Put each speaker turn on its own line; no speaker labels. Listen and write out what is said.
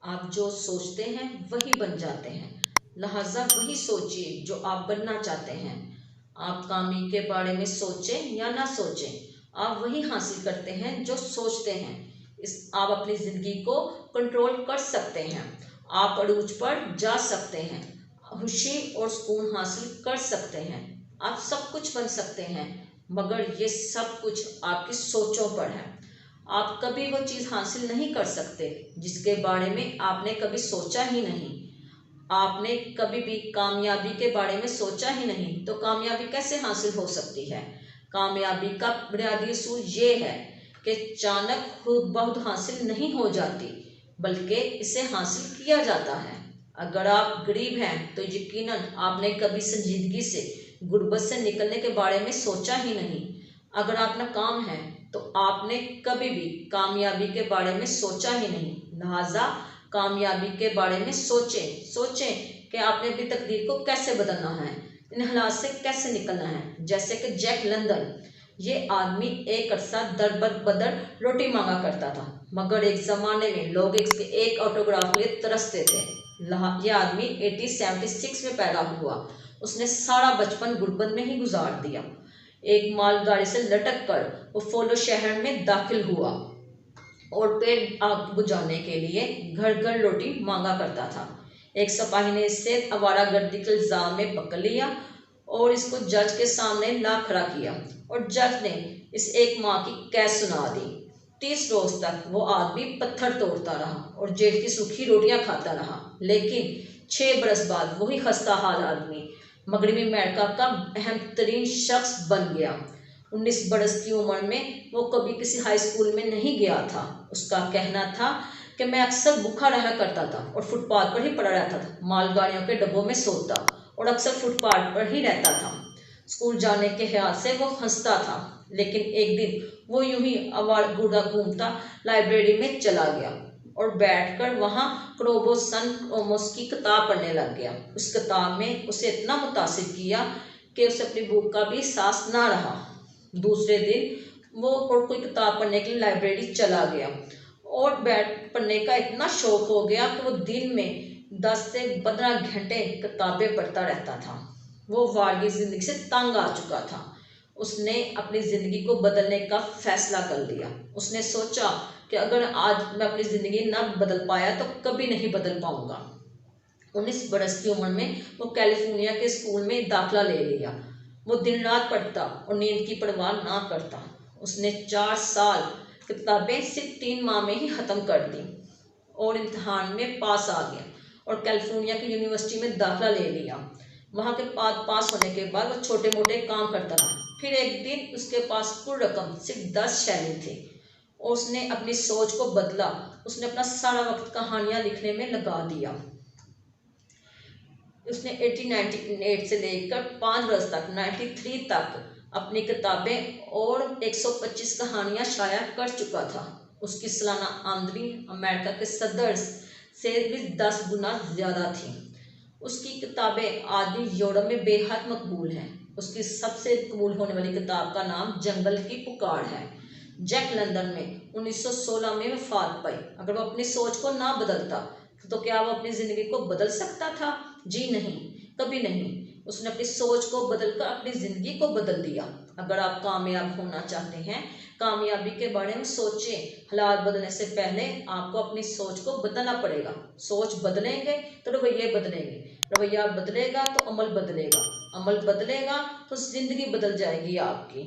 आप जो सोचते हैं वही बन जाते हैं, लिहाजा वही सोचिए जो आप बनना चाहते हैं। आप कामयाबी के बारे में सोचें या ना सोचें, आप वही हासिल करते हैं जो सोचते हैं। आप अपनी ज़िंदगी को कंट्रोल कर सकते हैं, आप अरूज पर जा सकते हैं, खुशी और सुकून हासिल कर सकते हैं, आप सब कुछ बन सकते हैं, मगर ये सब कुछ आपकी सोचों पर है। आप कभी वो चीज़ हासिल नहीं कर सकते जिसके बारे में आपने कभी सोचा ही नहीं। आपने कभी भी कामयाबी के बारे में सोचा ही नहीं, तो कामयाबी कैसे हासिल हो सकती है? कामयाबी का बुनियादी असूल ये है कि अचानक खुद बहुत हासिल नहीं हो जाती, बल्कि इसे हासिल किया जाता है। अगर आप गरीब हैं तो यकीनन आपने कभी संजीदगी से, गुर्बत से निकलने के बारे में सोचा ही नहीं। अगर आप नाकाम हैं तो आपने कभी भी कामयाबी के बारे में सोचा ही नहीं। लिहाजा कामयाबी के बारे में सोचें कि आपने अपनी तकदीर को कैसे बदलना है, इन हालात से कैसे निकलना है। जैसे कि जैक लंदन, ये आदमी एक अरसा दर बदर रोटी मांगा करता था, मगर एक ज़माने में लोग इसके एक ऑटोग्राफ के लिए तरसते थे। ये आदमी 1876 में पैदा हुआ। उसने सारा बचपन गुर्बत में ही गुजार दिया। एक मालगाड़ी से लटक कर वो फोलो शहर में दाखिल हुआ और पेट आग बुझाने के लिए घर घर रोटी मांगा करता था। एक सिपाही ने इसे आवारागर्दी के इल्जाम में पकड़ लिया और इसको जज के सामने ला खड़ा किया, और जज ने इस एक माँ की कैद सुना दी। 30 रोज तक वो आदमी पत्थर तोड़ता रहा और जेल की सूखी रोटियां खाता रहा, लेकिन 6 बरस बाद वही खस्ता हाल आदमी मगरबी अमेरिका का अहम तरीन शख्स बन गया। 19 बरस की उम्र में वो कभी किसी हाई स्कूल में नहीं गया था। उसका कहना था कि मैं अक्सर भूखा रहा करता था और फुटपाथ पर ही पड़ा रहता था, मालगाड़ियों के डब्बों में सोता और अक्सर फुटपाथ पर ही रहता था। स्कूल जाने के ख्याल से वो हंसता था, लेकिन एक दिन वो यूं ही आवारा घूमता लाइब्रेरी में चला गया और बैठकर वहाँ क्रोबोसन क्रोमोस की किताब पढ़ने लग गया। उस किताब में उसे इतना मुतासिर किया कि उसे अपनी भूख का भी एहसास ना रहा। दूसरे दिन वो और कोई किताब पढ़ने के लिए लाइब्रेरी चला गया और बैठ पढ़ने का इतना शौक हो गया कि वो दिन में 10 से 15 घंटे किताबें पढ़ता रहता था। वो वारगी जिंदगी से तंग आ चुका था। उसने अपनी ज़िंदगी को बदलने का फैसला कर लिया। उसने सोचा कि अगर आज मैं अपनी ज़िंदगी ना बदल पाया तो कभी नहीं बदल पाऊंगा। 19 बरस की उम्र में वो कैलिफोर्निया के स्कूल में दाखिला ले लिया। वो दिन रात पढ़ता और नींद की परवाह ना करता। उसने 4 साल किताबें सिर्फ 3 माह में ही ख़त्म कर दी और इम्तहान में पास आ गया और कैलिफोर्निया की यूनिवर्सिटी में दाखिला ले लिया। वहाँ के पास होने के बाद वो छोटे मोटे काम करता रहा। फिर एक दिन उसके पास कुल रकम सिर्फ 10 शैलिंग थी और उसने अपनी सोच को बदला। उसने अपना सारा वक्त कहानियाँ लिखने में लगा दिया। उसने 1898 से लेकर 5 वर्ष तक 93 तक अपनी किताबें और 125 कहानियाँ शाया कर चुका था। उसकी सालाना आमदनी अमेरिका के सदर से भी 10 गुना ज़्यादा थी। उसकी किताबें आज भी यूरोप में बेहद मकबूल हैं। उसकी सबसे कबूल होने वाली किताब का नाम जंगल की पुकार है। जैक लंदन में 1916 में वफात पाई। अगर वो अपनी सोच को ना बदलता तो क्या वो अपनी ज़िंदगी को बदल सकता था? जी नहीं, कभी नहीं। उसने अपनी सोच को बदलकर अपनी ज़िंदगी को बदल दिया। अगर आप कामयाब होना चाहते हैं, कामयाबी के बारे में सोचें। हालात बदलने से पहले आपको अपनी सोच को बदलना पड़ेगा। सोच बदलेंगे तो रवैये बदलेंगे, रवैया बदलेगा तो अमल बदलेगा, अमल बदलेगा तो ज़िंदगी बदल जाएगी आपकी।